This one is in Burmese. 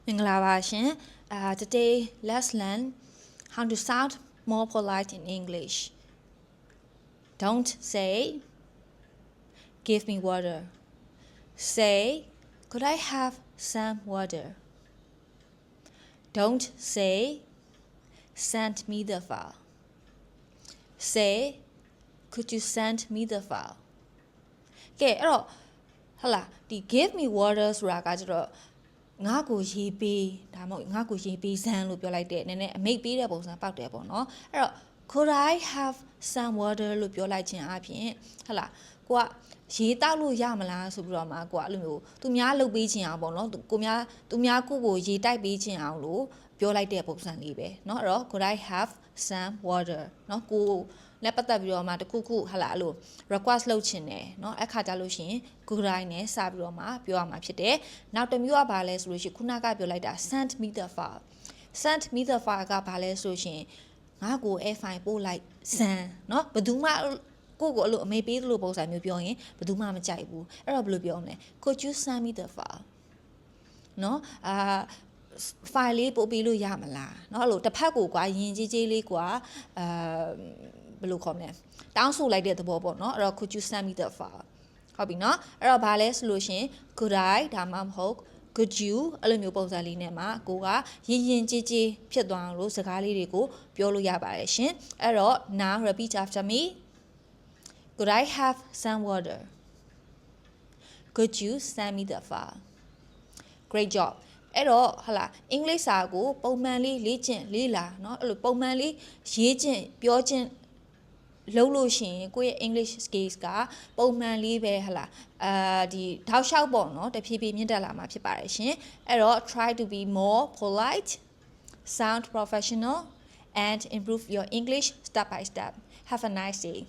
Today let's learn how to sound more polite in English. Don't say give me water. Say could I have some water? Don't say send me the file. Say could you send me the file? ကဲအဲ့တော့ဟုတ်လားဒီ give me water ဆိုတာကကျတော့ငါ့ကိုရေးပေးဒါမှမဟုတ်ငါ့ကိုရေးပေးစမ်းလို့ပြောလိုက်တဲ့နည်းနည်းအမိတ်ပေးတဲ့ပုံစံပေါက်တယ်ပေါ့နော်အဲ့တော့ could I have some water လို့ပြောလိုက်ခြင်းအပြင်ဟုတ်လားကိုကရေးတောက်လို့ရမလားဆိုပြီးတော့မှကိုကအဲ့လိုမျိုးသူများလုပ်ပေးခြင်းအောင်ပေါ့နော်သူများကိုရေးတိုက်ပေးခြင်းအောင်လို့ပြောလိုက်တဲ့ပုံစံလေးပဲเนาะအဲ့တော့ could I have some water เนาะကိုနဲ့ပတ်သက်ပြီးတော့မှတခုခုဟာလာအဲ့လို request လုပ်ချင်တယ်เนาะအခါကြလို့ရှိရင် could I နဲ့စပြီးတော့မှပြောရမှာဖြစ်တယ်နောက်တစ်မျိုးကဘာလဲဆိုလို့ရှိရင်ခုနကပြောလိုက်တာ send me the file send me the file ကဘာလဲဆိုရှင်ငါ့ကို file ပို့လိုက်စမ်းเนาะဘယ်သူမှကိုယ့်ကိုအဲ့လိုအမေပေးလို့ပုံစံမျိုးပြောရင်ဘယ်သူမှမကြိုက်ဘူးအဲ့တော့ဘယ်လိုပြောမလဲ could you send me the file เนาะfile လေးပို့ပေးလို့ရမလားเนาะအဲ့လိုတစ်ဖက်ကိုကွာယဉ်ကျေးကျေးလေးကွာဘယ်လိုခေါ်မလဲတောင်းဆိုလိုက်တဲ့သဘောပေါ့เนาะအဲ့တော့ could you send me the file ဟုတ်ပြီเนาะအဲ့တော့ဘာလဲဆိုလို့ရှင် could I ဒါမှမဟုတ် could you အဲ့လိုမျိုးပုံစံလေးနဲ့မှာကိုကယဉ်ကျေးကျေးဖြစ်သွားအောင်လို့စကားလေးတွေကိုပြောလို့ရပါတယ်ရှင်အဲ့တော့ now repeat after me could I have some water could you send me the file great job အဲ့တော့ဟာလာအင်္ဂလိပ်စာကိုပုံမှန်လေးလေ့ကျင့်လေ့လာเนาะအဲ့လိုပုံမှန်လေးရေးကျင့်ပြောကျင့်လုပ်လို့ရှိရင်ကိုယ့်ရဲ့ English skills ကပုံမှန်လေးပဲဟာလာဒီထောက်လျှောက်ပေါ့เนาะတဖြည်းဖြည်းမြင့်တက်လာမှာဖြစ်ပါတယ်ရှင်အဲ့တော့ try to be more polite sound professional and improve your English step by step have a nice day